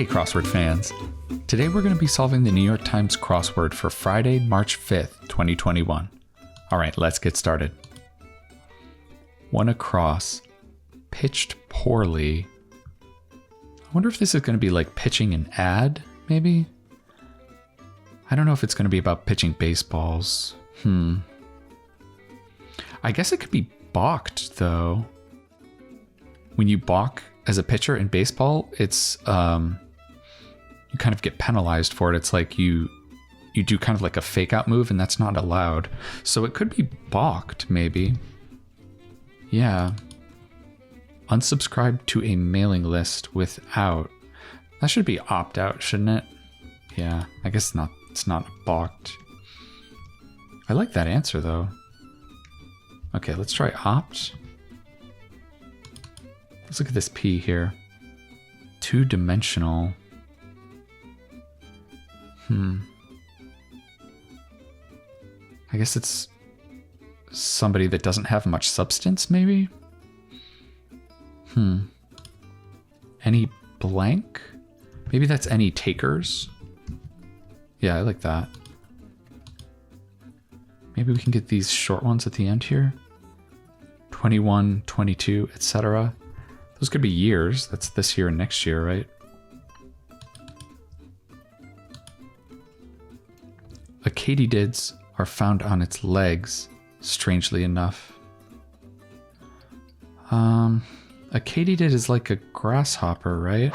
Hey crossword fans! Today we're going to be solving the New York Times crossword for Friday, March 5th, 2021. Alright, let's get started. One across, pitched poorly. I wonder if this is going to be like pitching an ad, maybe? I don't know if it's going to be about pitching baseballs. I guess it could be balked, though. When you balk as a pitcher in baseball, it's you kind of get penalized for it. It's like you do kind of like a fake out move, and that's not allowed. So it could be balked, maybe. Yeah. Unsubscribe to a mailing list without. That should be opt out, shouldn't it? Yeah, I guess not. It's not balked. I like that answer though. Okay, let's try opt. Let's look at this P here. Two-dimensional. I guess it's somebody that doesn't have much substance, maybe? Any blank? Maybe that's any takers? Yeah, I like that. Maybe we can get these short ones at the end here. 21, 22, etc. Those could be years. That's this year and next year, right? A katydid's are found on its legs, strangely enough. A katydid is like a grasshopper, right?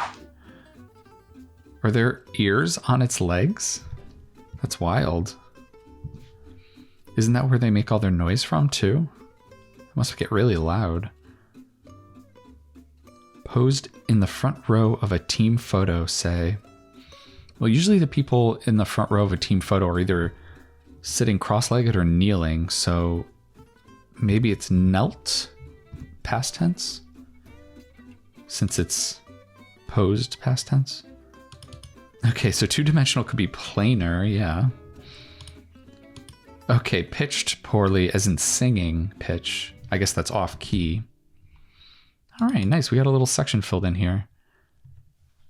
Are there ears on its legs? That's wild. Isn't that where they make all their noise from, too? It must get really loud. Posed in the front row of a team photo, say. Well, usually the people in the front row of a team photo are either sitting cross-legged or kneeling, so maybe it's knelt, past tense, since it's posed past tense. Okay, so two-dimensional could be planar, yeah. Okay, pitched poorly, as in singing pitch. I guess that's off key. All right, nice. We got a little section filled in here.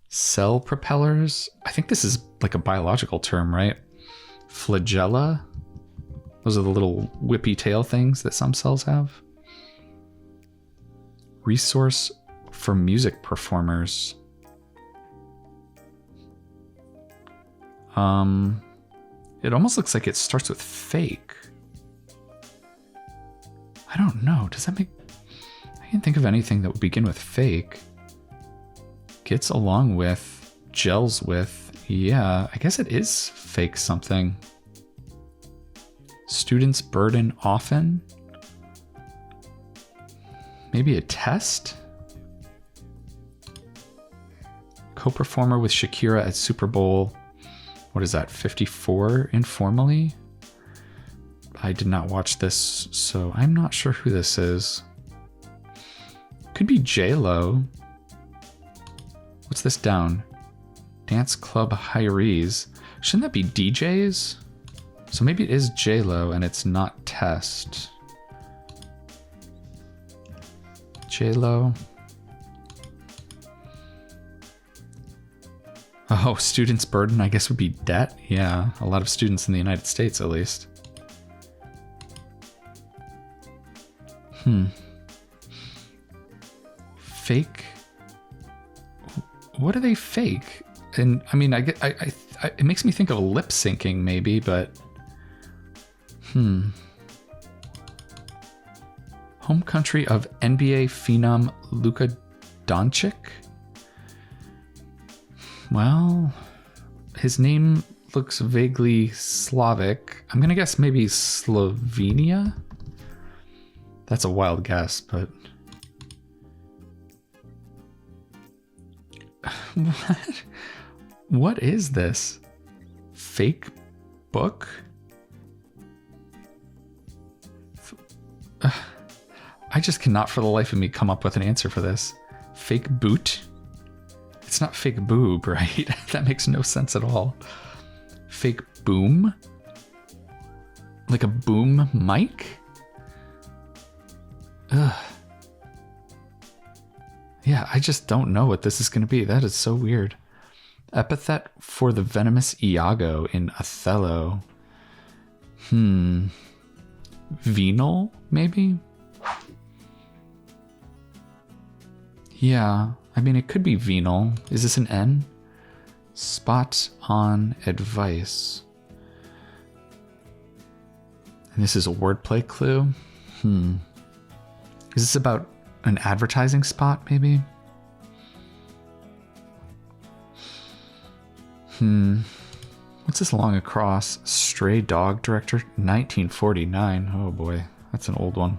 Cell propellers. I think this is like a biological term, right? Flagella. Those are the little whippy tail things that some cells have. Resource for music performers. It almost looks like it starts with fake. I don't know. Does that make... I can't think of anything that would begin with fake. Gets along with, gels with. Yeah, I guess it is fake something. Students burden often. Maybe a test? Co-performer with Shakira at Super Bowl. What is that, 54 informally? I did not watch this, so I'm not sure who this is. Could be J-Lo. What's this down? Dance club hirees. Shouldn't that be DJs? So maybe it is J-Lo and it's not test. J-Lo. Oh, students' burden, I guess would be debt. Yeah, a lot of students in the United States, at least. Fake. What are they fake? And I mean, it makes me think of lip syncing, maybe, but home country of NBA phenom Luka Doncic. Well, his name looks vaguely Slavic. I'm gonna guess maybe Slovenia. That's a wild guess, but what is this? Fake book? I just cannot for the life of me come up with an answer for this. Fake boot? It's not fake boob, right? That makes no sense at all. Fake boom? Like a boom mic? Yeah, I just don't know what this is going to be. That is so weird. Epithet for the venomous Iago in Othello. Venal, maybe? Yeah, I mean, it could be venal. Is this an N? Spot on advice. And this is a wordplay clue. Is this about an advertising spot, maybe? What's this long across? Stray Dog Director, 1949. Oh boy, that's an old one.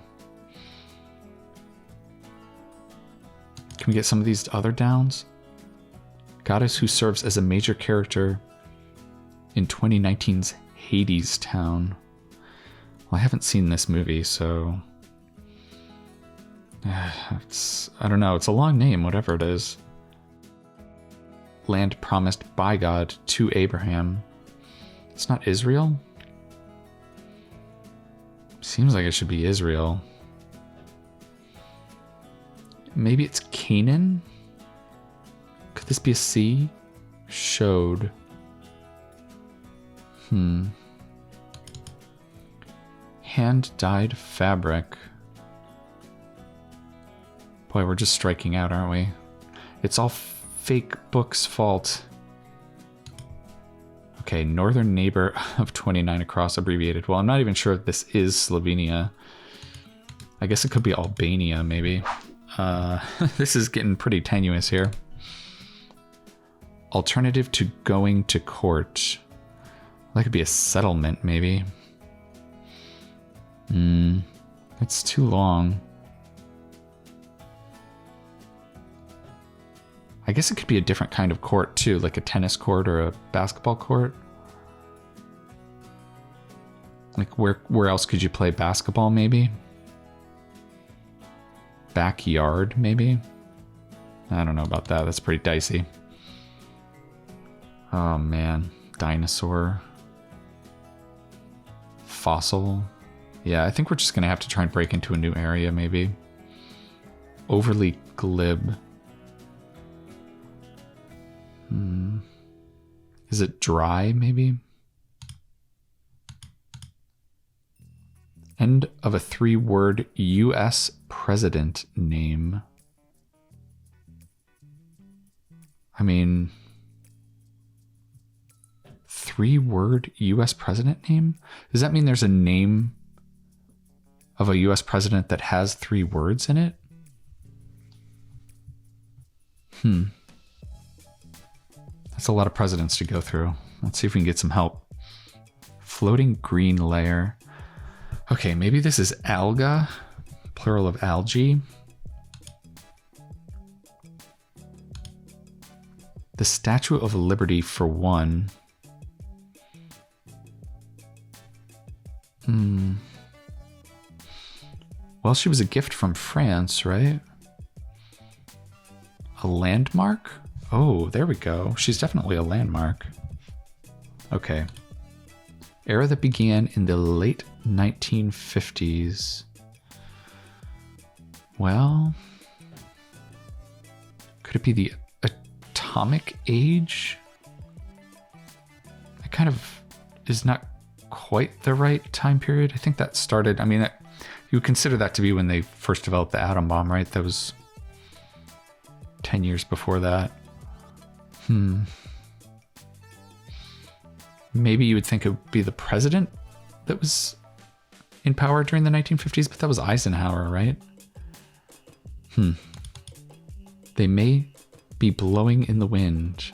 Can we get some of these other downs? Goddess who serves as a major character in 2019's Hades Town. Well, I haven't seen this movie, so... I don't know, it's a long name, whatever it is. Land promised by God to Abraham. It's not Israel? Seems like it should be Israel. Maybe it's Canaan? Could this be a C? Showed. Hand-dyed fabric. Boy, we're just striking out, aren't we? It's all fake book's fault. Okay, northern neighbor of 29 across, abbreviated. Well, I'm not even sure if this is Slovenia. I guess it could be Albania, maybe. This is getting pretty tenuous here. Alternative to going to court. That could be a settlement, maybe. It's too long. I guess it could be a different kind of court too, like a tennis court or a basketball court. Like where else could you play basketball, maybe? Backyard, maybe? I don't know about that. That's pretty dicey. Oh man, dinosaur. Fossil. Yeah, I think we're just gonna have to try and break into a new area, maybe. Overly glib. Is it dry, maybe? End of a 3-word U.S. president name. I mean, 3-word U.S. president name? Does that mean there's a name of a U.S. president that has 3 words in it? That's a lot of presidents to go through. Let's see if we can get some help. Floating green layer. Okay, maybe this is alga, plural of algae. The Statue of Liberty for one. Well, she was a gift from France, right? A landmark? Oh, there we go. She's definitely a landmark. Okay. Era that began in the late 1950s. Well, could it be the atomic age? That kind of is not quite the right time period. I think that started, I mean, you would consider that to be when they first developed the atom bomb, right? That was 10 years before that. Maybe you would think it would be the president that was in power during the 1950s, but that was Eisenhower, right? They may be blowing in the wind.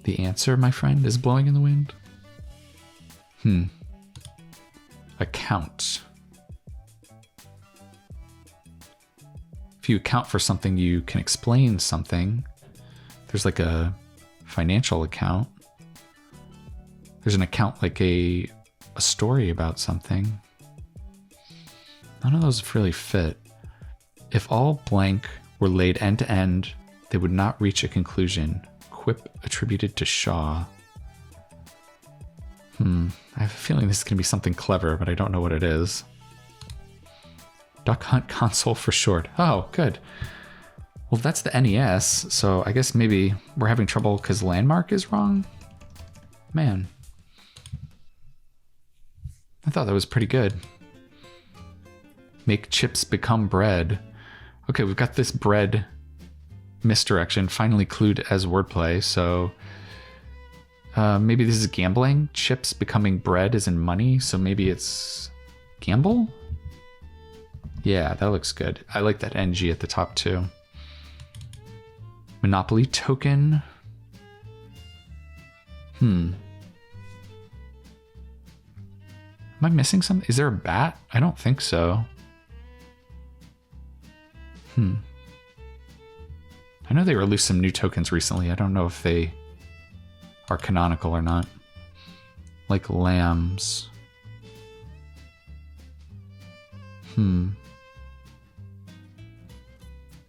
The answer, my friend, is blowing in the wind. Account. If you account for something, you can explain something. There's like a financial account. There's an account like a story about something. None of those really fit. If all blank were laid end to end, they would not reach a conclusion. Quip attributed to Shaw. I have a feeling this is going to be something clever, but I don't know what it is. Duck Hunt Console for short. Oh, good. Well, that's the NES, so I guess maybe we're having trouble because landmark is wrong? Man. I thought that was pretty good. Make chips become bread. Okay, we've got this bread misdirection finally clued as wordplay, so maybe this is gambling. Chips becoming bread is in money, so maybe it's gamble? Yeah, that looks good. I like that NG at the top too. Monopoly token. Am I missing something? Is there a bat? I don't think so. I know they released some new tokens recently. I don't know if they are canonical or not. Like lambs.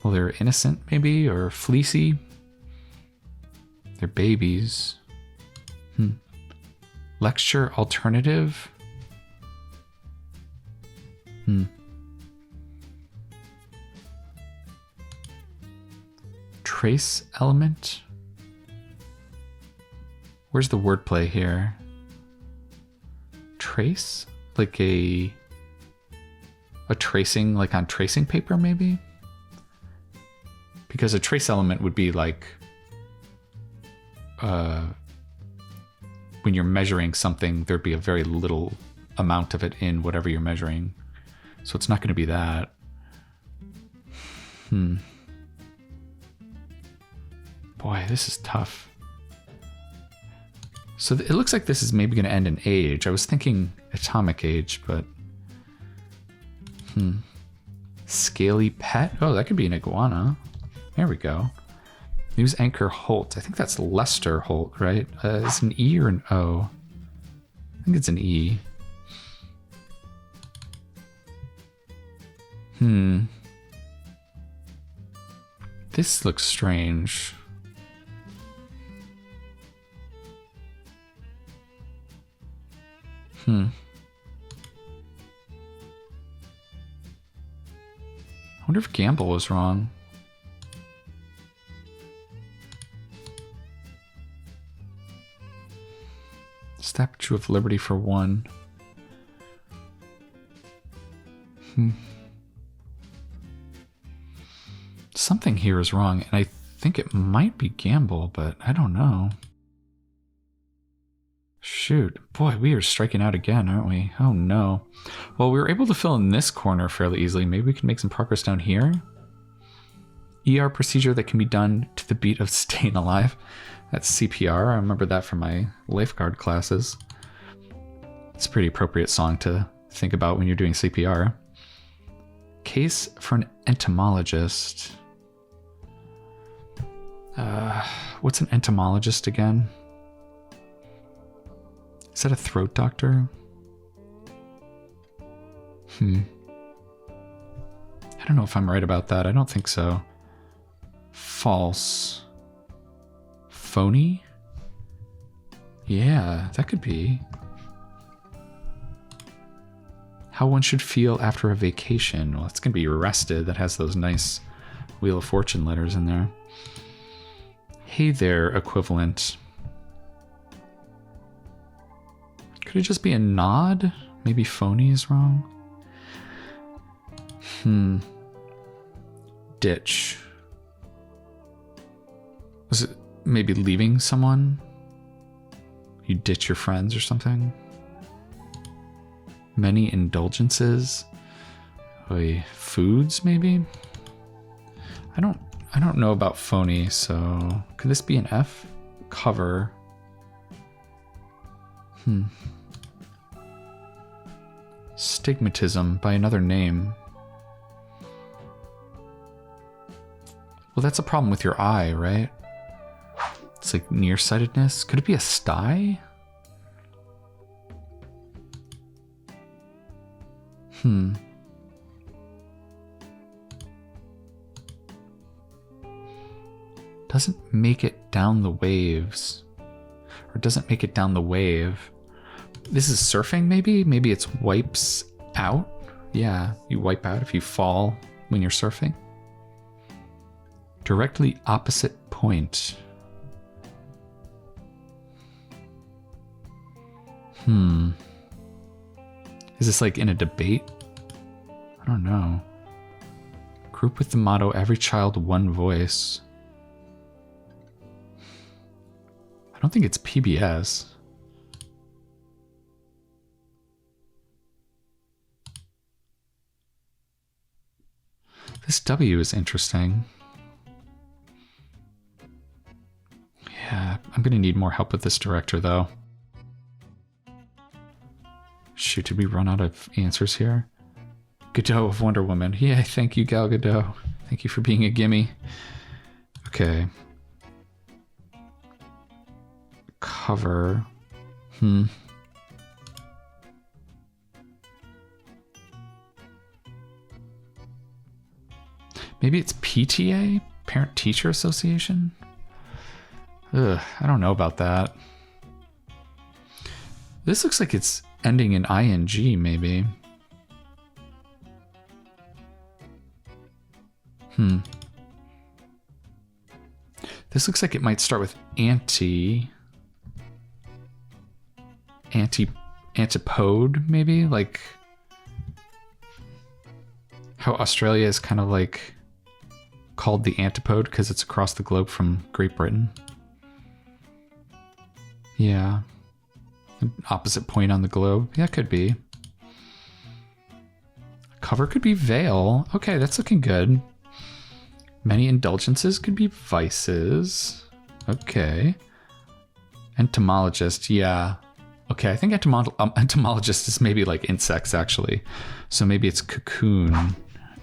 Well, they're innocent, maybe, or fleecy. They're babies. Lecture alternative. Trace element. Where's the wordplay here? Trace? Like a tracing, like on tracing paper, maybe? Because a trace element would be like when you're measuring something, there'd be a very little amount of it in whatever you're measuring. So it's not going to be that. Boy, this is tough. So it looks like this is maybe going to end in age. I was thinking atomic age, but... Scaly pet? Oh, that could be an iguana. There we go. News anchor Holt. I think that's Lester Holt, right? Is it an E or an O? I think it's an E. This looks strange. I wonder if gamble was wrong. Statue of Liberty for 1. Something here is wrong, and I think it might be gamble, but I don't know. Shoot. Boy, we are striking out again, aren't we? Oh no. Well, we were able to fill in this corner fairly easily. Maybe we can make some progress down here. ER procedure that can be done to the beat of Staying Alive. That's CPR. I remember that from my lifeguard classes. It's a pretty appropriate song to think about when you're doing CPR. Case for an entomologist. What's an entomologist again? Is that a throat doctor? I don't know if I'm right about that. I don't think so. False. Phony? Yeah, that could be. How one should feel after a vacation. Well, it's going to be arrested. That has those nice Wheel of Fortune letters in there. Hey there, equivalent. Could it just be a nod? Maybe phony is wrong. Ditch. Was it maybe leaving someone? You ditch your friends or something? Many indulgences? Foods, maybe? I don't know about phony, so could this be an F? Cover. Stigmatism by another name. Well, that's a problem with your eye, right? It's like nearsightedness. Could it be a sty? Doesn't make it down the waves. Or doesn't make it down the wave. This is surfing, maybe? Maybe it's wipes out? Yeah, you wipe out if you fall when you're surfing. Directly opposite point. Is this like in a debate? I don't know. Group with the motto, every child, one voice. I don't think it's PBS. This W is interesting. Yeah, I'm going to need more help with this director, though. Shoot, did we run out of answers here? Godot of Wonder Woman. Yeah, thank you, Gal Gadot. Thank you for being a gimme. Okay. Cover. Maybe it's PTA? Parent Teacher Association? Ugh, I don't know about that. This looks like it's ending in ing, maybe. This looks like it might start with antipode, maybe? Like how Australia is kind of like called the antipode because it's across the globe from Great Britain. Yeah. An opposite point on the globe. Yeah, could be. Cover could be veil. Okay, that's looking good. Many indulgences could be vices. Okay. Entomologist, yeah. Okay, I think entomologist is maybe like insects, actually. So maybe it's cocoon.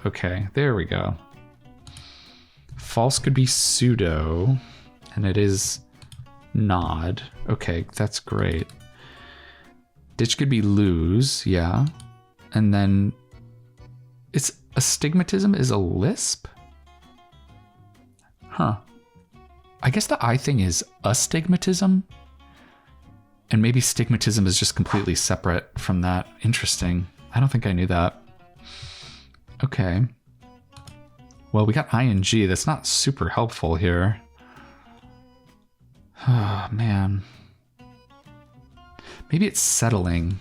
Okay, there we go. False could be pseudo, and it is nod. Okay, that's great. Ditch could be lose, yeah. And then it's astigmatism is a lisp? Huh. I guess the I thing is astigmatism. And maybe stigmatism is just completely separate from that. Interesting. I don't think I knew that. Okay. Well, we got ing. That's not super helpful here. Oh, man. Maybe it's settling.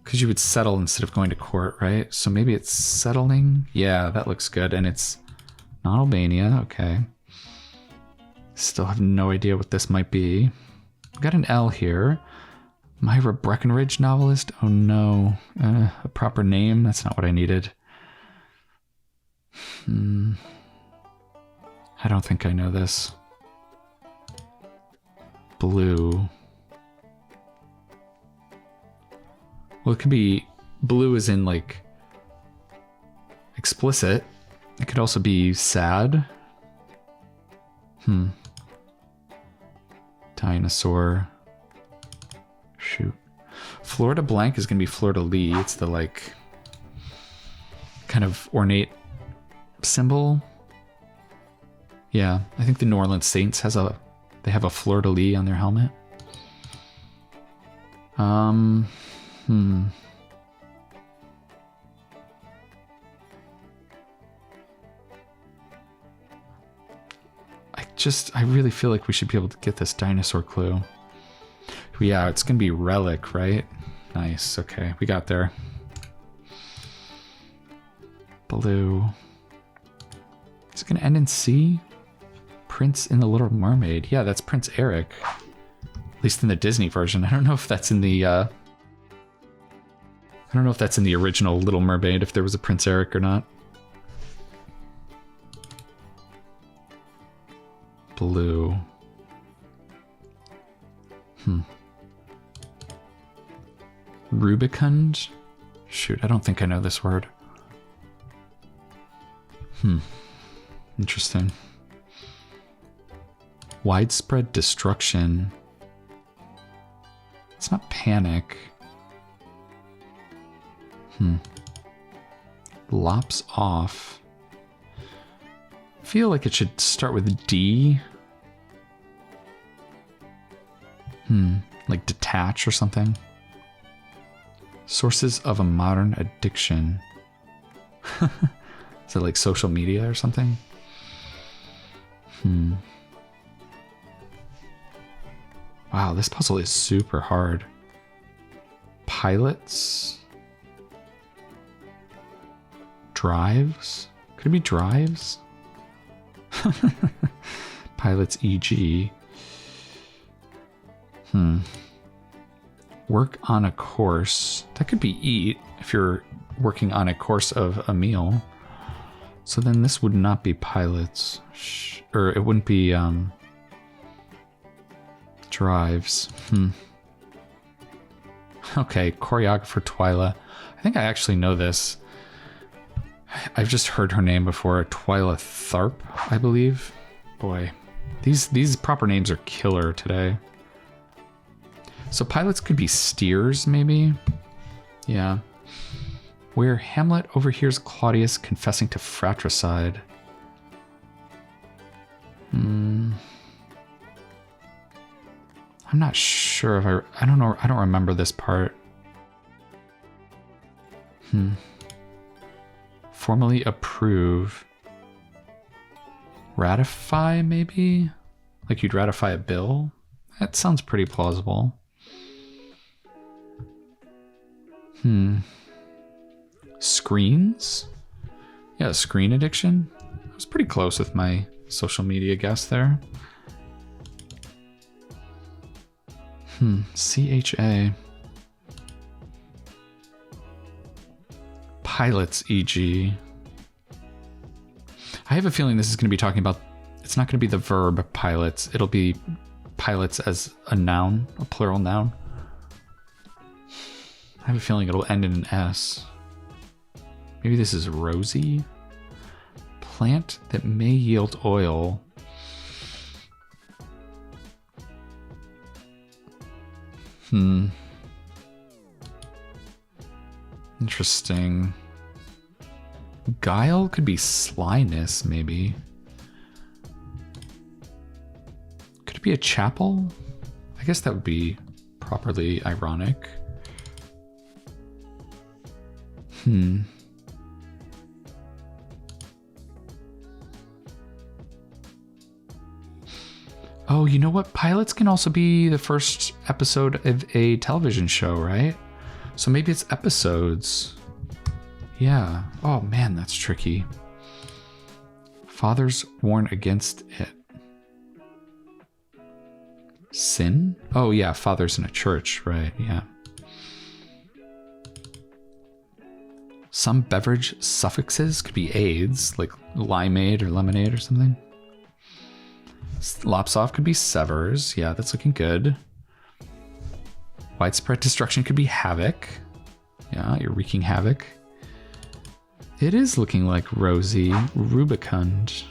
Because you would settle instead of going to court, right? So maybe it's settling. Yeah, that looks good. And it's not Albania. Okay. Still have no idea what this might be. We've got an L here. Myra Breckenridge novelist? Oh no. A proper name? That's not what I needed. I don't think I know this. Blue. Well, it could be blue as in like explicit. It could also be sad. Dinosaur. Shoot. Florida blank is going to be Florida Lee. It's the like kind of ornate symbol. Yeah, I think the New Orleans Saints they have a Florida Lee on their helmet. I really feel like we should be able to get this dinosaur clue. Yeah, it's gonna be relic, right? Nice, okay, we got there. Blue. Is it gonna end in C? Prince in the Little Mermaid. Yeah, that's Prince Eric. At least in the Disney version. I don't know if that's in the original Little Mermaid, if there was a Prince Eric or not. Blue. Rubicund? Shoot, I don't think I know this word. Interesting. Widespread destruction. It's not panic. Lops off. I feel like it should start with D. Like detach or something. Sources of a modern addiction. Is it like social media or something? Wow, this puzzle is super hard. Pilots? Drives? Could it be drives? Pilots EG. Work on a course. That could be eat if you're working on a course of a meal. So then this would not be pilots. Or it wouldn't be drives. Okay, choreographer Twyla. I think I actually know this. I've just heard her name before. Twyla Tharp, I believe. Boy, these proper names are killer today. So pilots could be steers, maybe? Yeah. Where Hamlet overhears Claudius confessing to fratricide. I'm not sure if I don't know. I don't remember this part. Formally approve. Ratify, maybe? Like you'd ratify a bill? That sounds pretty plausible. Screens? Yeah, screen addiction. I was pretty close with my social media guess there. CHA. Pilots, EG. I have a feeling this is going to be talking about, it's not going to be the verb pilots. It'll be pilots as a noun, a plural noun. I have a feeling it'll end in an S. Maybe this is rosy. Plant that may yield oil. Interesting. Guile could be slyness, maybe. Could it be a chapel? I guess that would be properly ironic. Oh, you know what? Pilots can also be the first episode of a television show, right? So maybe it's episodes. Yeah. Oh man, that's tricky. Fathers warn against it. Sin? Oh yeah, fathers in a church, right? Yeah. Some beverage suffixes could be aids, like limeade or lemonade or something. Lops off could be severs. Yeah, that's looking good. Widespread destruction could be havoc. Yeah, you're wreaking havoc. It is looking like rosy. Rubicund.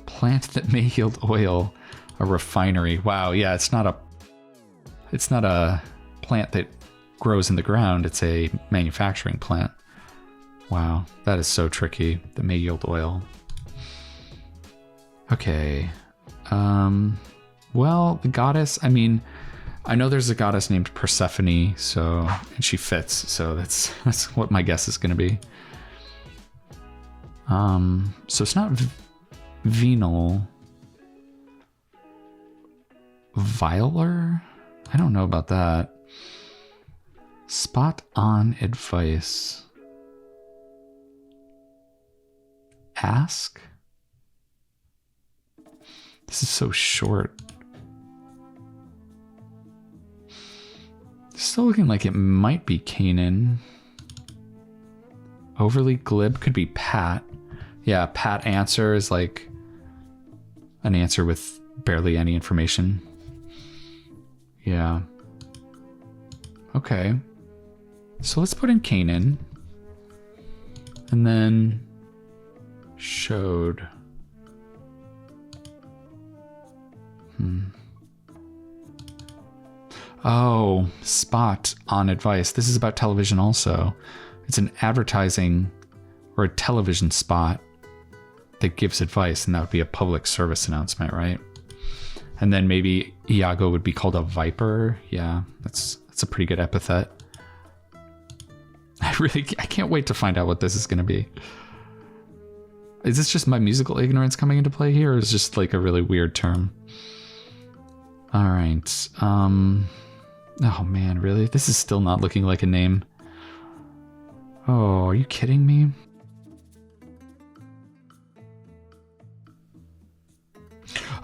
Plant that may yield oil. A refinery. Wow, yeah, it's not a plant that grows in the ground. It's a manufacturing plant. Wow, that is so tricky. That may yield oil. Okay. Well, the goddess, I mean, I know there's a goddess named Persephone, so, and she fits, so that's what my guess is going to be. So it's not venal. Viler? I don't know about that. Spot on advice. Ask? This is so short. Still looking like it might be Canaan. Overly glib could be pat. Yeah, pat answer is like an answer with barely any information. Yeah. Okay. So let's put in Canaan. And then showed. Oh, spot on advice. This is about television also. It's an advertising or a television spot that gives advice, and that would be a public service announcement, right? And then maybe Iago would be called a viper. Yeah, that's a pretty good epithet. I can't wait to find out what this is going to be. Is this just my musical ignorance coming into play here, or is it just like a really weird term? All right. Oh man, really? This is still not looking like a name. Oh, are you kidding me?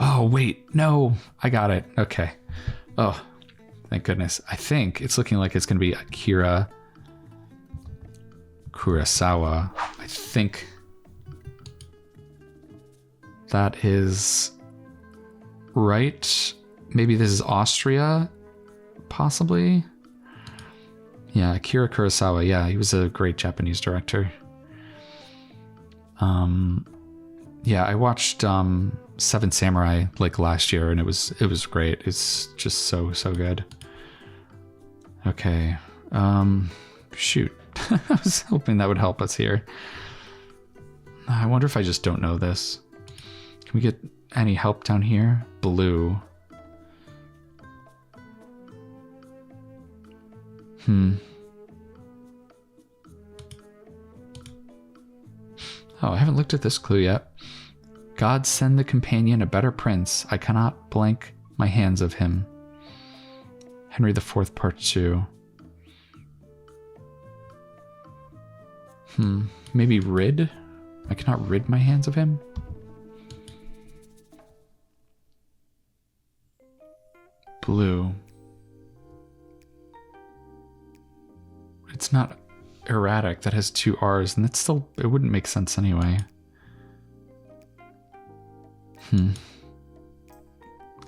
Oh, wait. No, I got it. Okay. Oh, thank goodness. I think it's looking like it's going to be Akira Kurosawa. I think that is right. Maybe this is Austria, possibly. Yeah, Akira Kurosawa. Yeah, he was a great Japanese director. Yeah, I watched Seven Samurai like last year, and it was great. It's just so good. Okay. Shoot. I was hoping that would help us here. I wonder if I just don't know this. Can we get any help down here? Blue. Oh, I haven't looked at this clue yet. God send the companion a better prince. I cannot blank my hands of him. Henry IV, Part 2. Maybe rid? I cannot rid my hands of him? Blue. It's not erratic. That has 2 R's, and that's still, it wouldn't make sense anyway.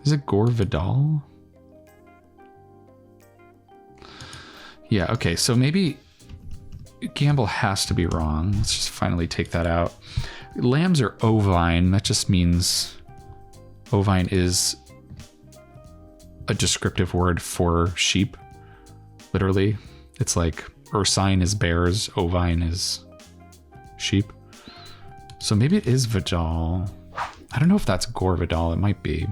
Is it Gore Vidal? Yeah, okay, so maybe Gamble has to be wrong. Let's just finally take that out. Lambs are ovine. That just means ovine is a descriptive word for sheep. Literally. It's like ursine is bears, ovine is sheep. So maybe it is Vidal. I don't know if that's Gore Vidal. It might be.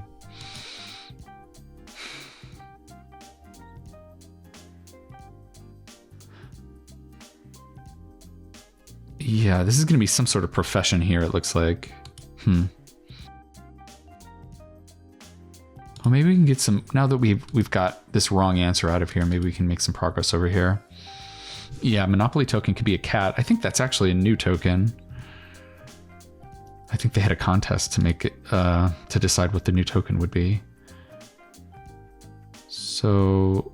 Yeah, this is going to be some sort of profession here, it looks like. Well, maybe we can get some... Now that we've got this wrong answer out of here, maybe we can make some progress over here. Yeah, Monopoly token could be a cat. I think that's actually a new token. I think they had a contest to make it, to decide what the new token would be. So...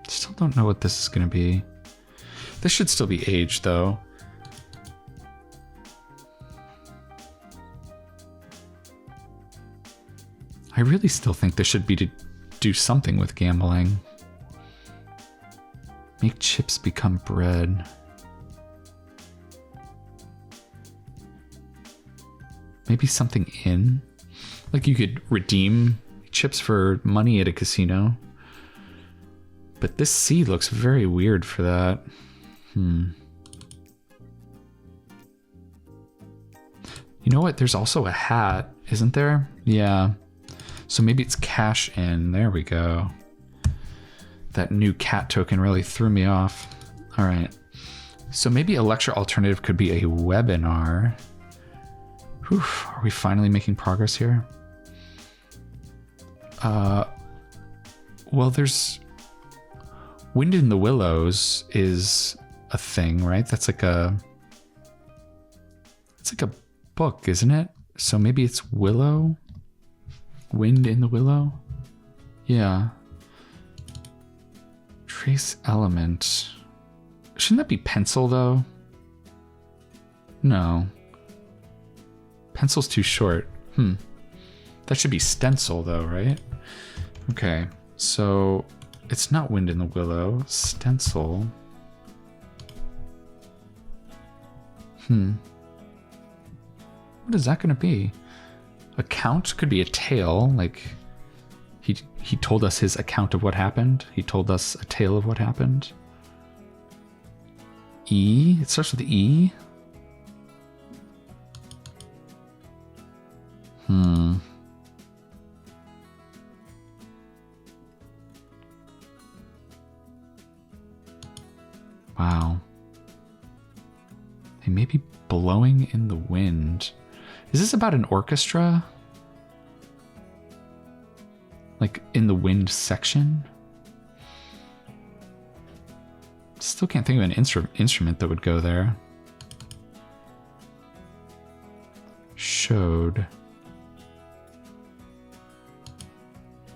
Still don't know what this is going to be. This should still be age, though. I really still think this should be to do something with gambling. Make chips become bread. Maybe something in? Like you could redeem chips for money at a casino. But this C looks very weird for that. You know what? There's also a hat, isn't there? Yeah. So maybe it's cash in. There we go. That new cat token really threw me off. All right. So maybe a lecture alternative could be a webinar. Whew, are we finally making progress here? Well, there's... Wind in the Willows is a thing, right? That's like a... It's like a book, isn't it? So maybe it's Willow? Wind in the Willow? Yeah. Trace element. Shouldn't that be pencil, though? No. Pencil's too short. That should be stencil, though, right? Okay, so it's not Wind in the Willow. Stencil. What is that going to be? Account could be a tale, like he told us his account of what happened. He told us a tale of what happened. E? It starts with E? Wow. They may be blowing in the wind. Is this about an orchestra? Like in the wind section? Still can't think of an instrument that would go there. Showed.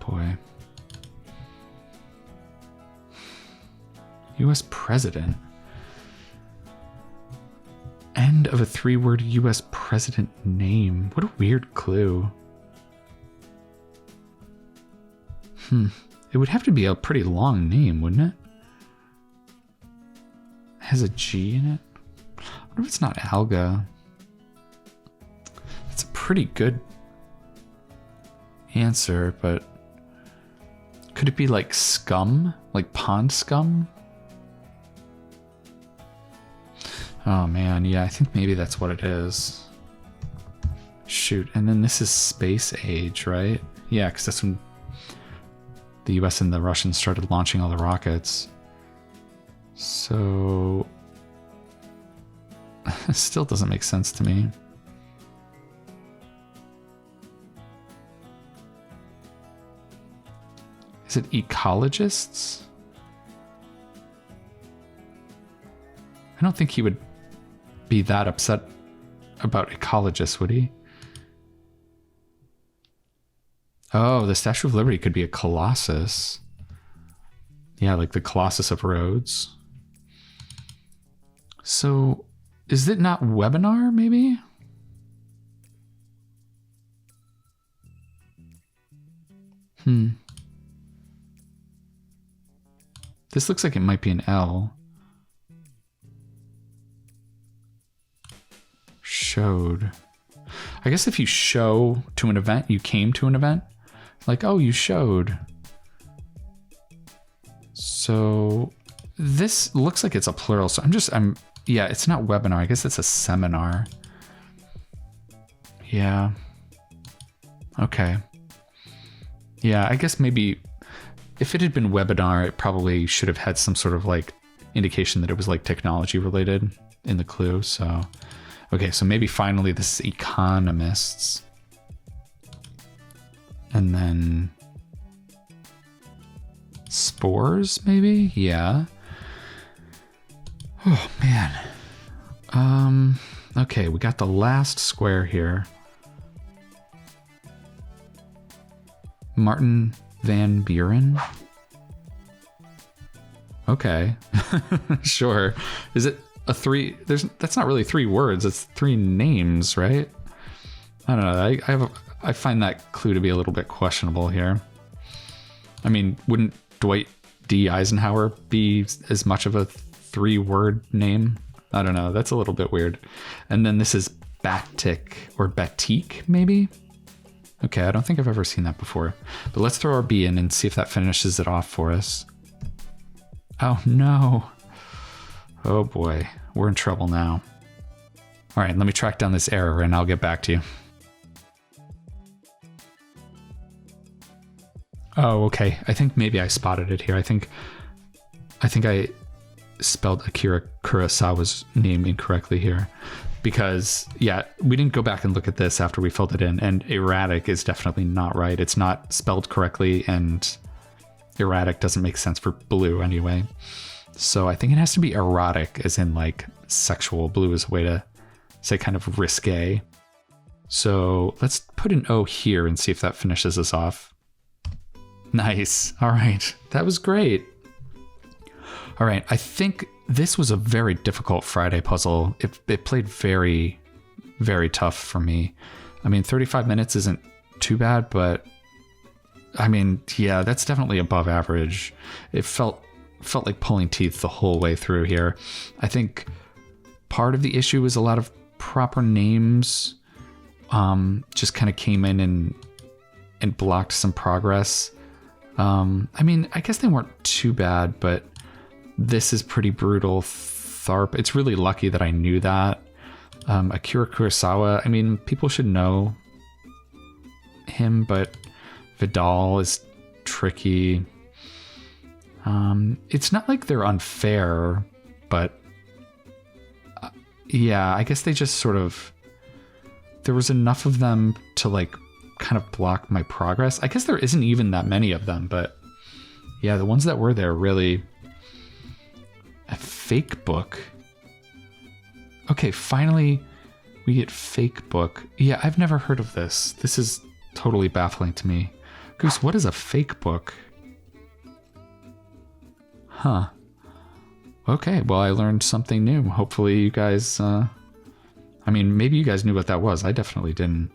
Boy. U.S. President. End of a 3-word U.S. President name. What a weird clue. It would have to be a pretty long name, wouldn't it? Has a G in it? I wonder if it's not alga. It's a pretty good answer, but could it be like scum? Like pond scum? Oh man, yeah, I think maybe that's what it is. Shoot, and then this is space age, right? Yeah, because that's when the US and the Russians started launching all the rockets. So, it still doesn't make sense to me. Is it ecologists? I don't think he would be that upset about ecologists, would he? Oh, the Statue of Liberty could be a colossus. Yeah, like the Colossus of Rhodes. So, is it not webinar, maybe? This looks like it might be an L. Showed. I guess if you show to an event, you came to an event. Like, oh, you showed. So this looks like it's a plural. So yeah, it's not webinar. I guess it's a seminar. Yeah. Okay. Yeah, I guess maybe if it had been webinar, it probably should have had some sort of like indication that it was like technology related in the clue. So, okay, so maybe finally this is economists. And then spores, maybe? Yeah. Oh, man. Okay, we got the last square here. Martin Van Buren. Okay. Sure. Is it a 3? That's not really 3 words. It's 3 names, right? I don't know. I find that clue to be a little bit questionable here. I mean, wouldn't Dwight D. Eisenhower be as much of a 3-word name? I don't know. That's a little bit weird. And then this is Batik or Batik, maybe? Okay, I don't think I've ever seen that before. But let's throw our B in and see if that finishes it off for us. Oh, no. Oh, boy. We're in trouble now. All right, let me track down this error and I'll get back to you. Oh, okay. I think maybe I spotted it here. I think I spelled Akira Kurosawa's name incorrectly here. Because, yeah, we didn't go back and look at this after we filled it in, and erratic is definitely not right. It's not spelled correctly, and erratic doesn't make sense for blue anyway. So I think it has to be erotic, as in like sexual. Blue is a way to say kind of risque. So let's put an O here and see if that finishes us off. Nice. All right. That was great. All right. I think this was a very difficult Friday puzzle. It played very, very tough for me. I mean, 35 minutes isn't too bad, but I mean, yeah, that's definitely above average. It felt like pulling teeth the whole way through here. I think part of the issue was a lot of proper names just kind of came in and blocked some progress. I mean, I guess they weren't too bad, but this is pretty brutal. Tharp. It's really lucky that I knew that. Akira Kurosawa, I mean, people should know him, but Vidal is tricky. It's not like they're unfair. but yeah, I guess they just sort of, there was enough of them to like kind of block my progress. I guess there isn't even that many of them, but yeah, the ones that were there really. A fake book. Okay, finally we get fake book. Yeah, I've never heard of this. This is totally baffling to me. Goose, what is a fake book? Huh. Okay, well, I learned something new. Hopefully you guys, I mean, maybe you guys knew what that was. I definitely didn't.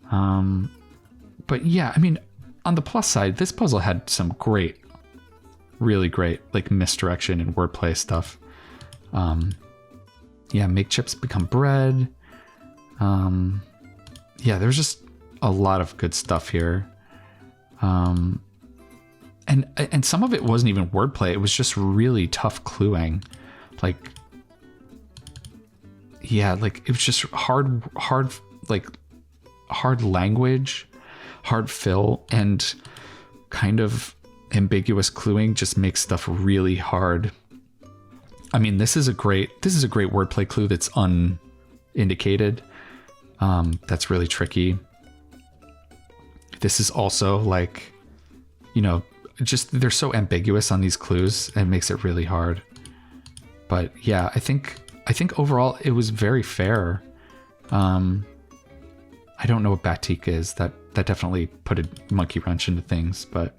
But yeah, I mean, on the plus side, this puzzle had some great, really great, like misdirection and wordplay stuff. Yeah, make chips become bread. Yeah, there's just a lot of good stuff here. And some of it wasn't even wordplay. It was just really tough cluing. Like, yeah, like it was just hard language, hard fill, and kind of ambiguous cluing just makes stuff really hard. I mean, this is a great wordplay clue that's unindicated. That's really tricky. This is also like, you know, just they're so ambiguous on these clues, and it makes it really hard. But yeah, I think overall it was very fair. I don't know what Batik is. That definitely put a monkey wrench into things, but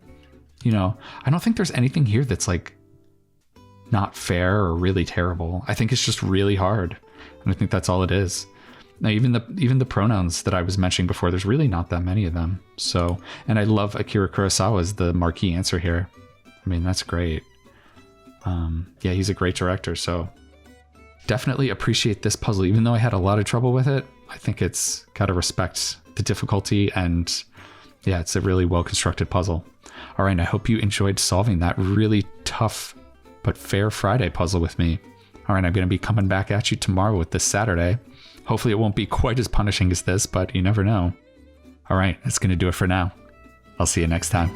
you know, I don't think there's anything here that's like not fair or really terrible. I think it's just really hard. And I think that's all it is. Now, even the pronouns that I was mentioning before, there's really not that many of them. So, and I love Akira Kurosawa as the marquee answer here. I mean, that's great. Yeah, he's a great director. So definitely appreciate this puzzle. Even though I had a lot of trouble with it, I think it's got to respect the difficulty, and yeah, it's a really well-constructed puzzle. All right, I hope you enjoyed solving that really tough but fair Friday puzzle with me. All right, I'm going to be coming back at you tomorrow with this Saturday. Hopefully it won't be quite as punishing as this, but you never know. All right, that's going to do it for now. I'll see you next time.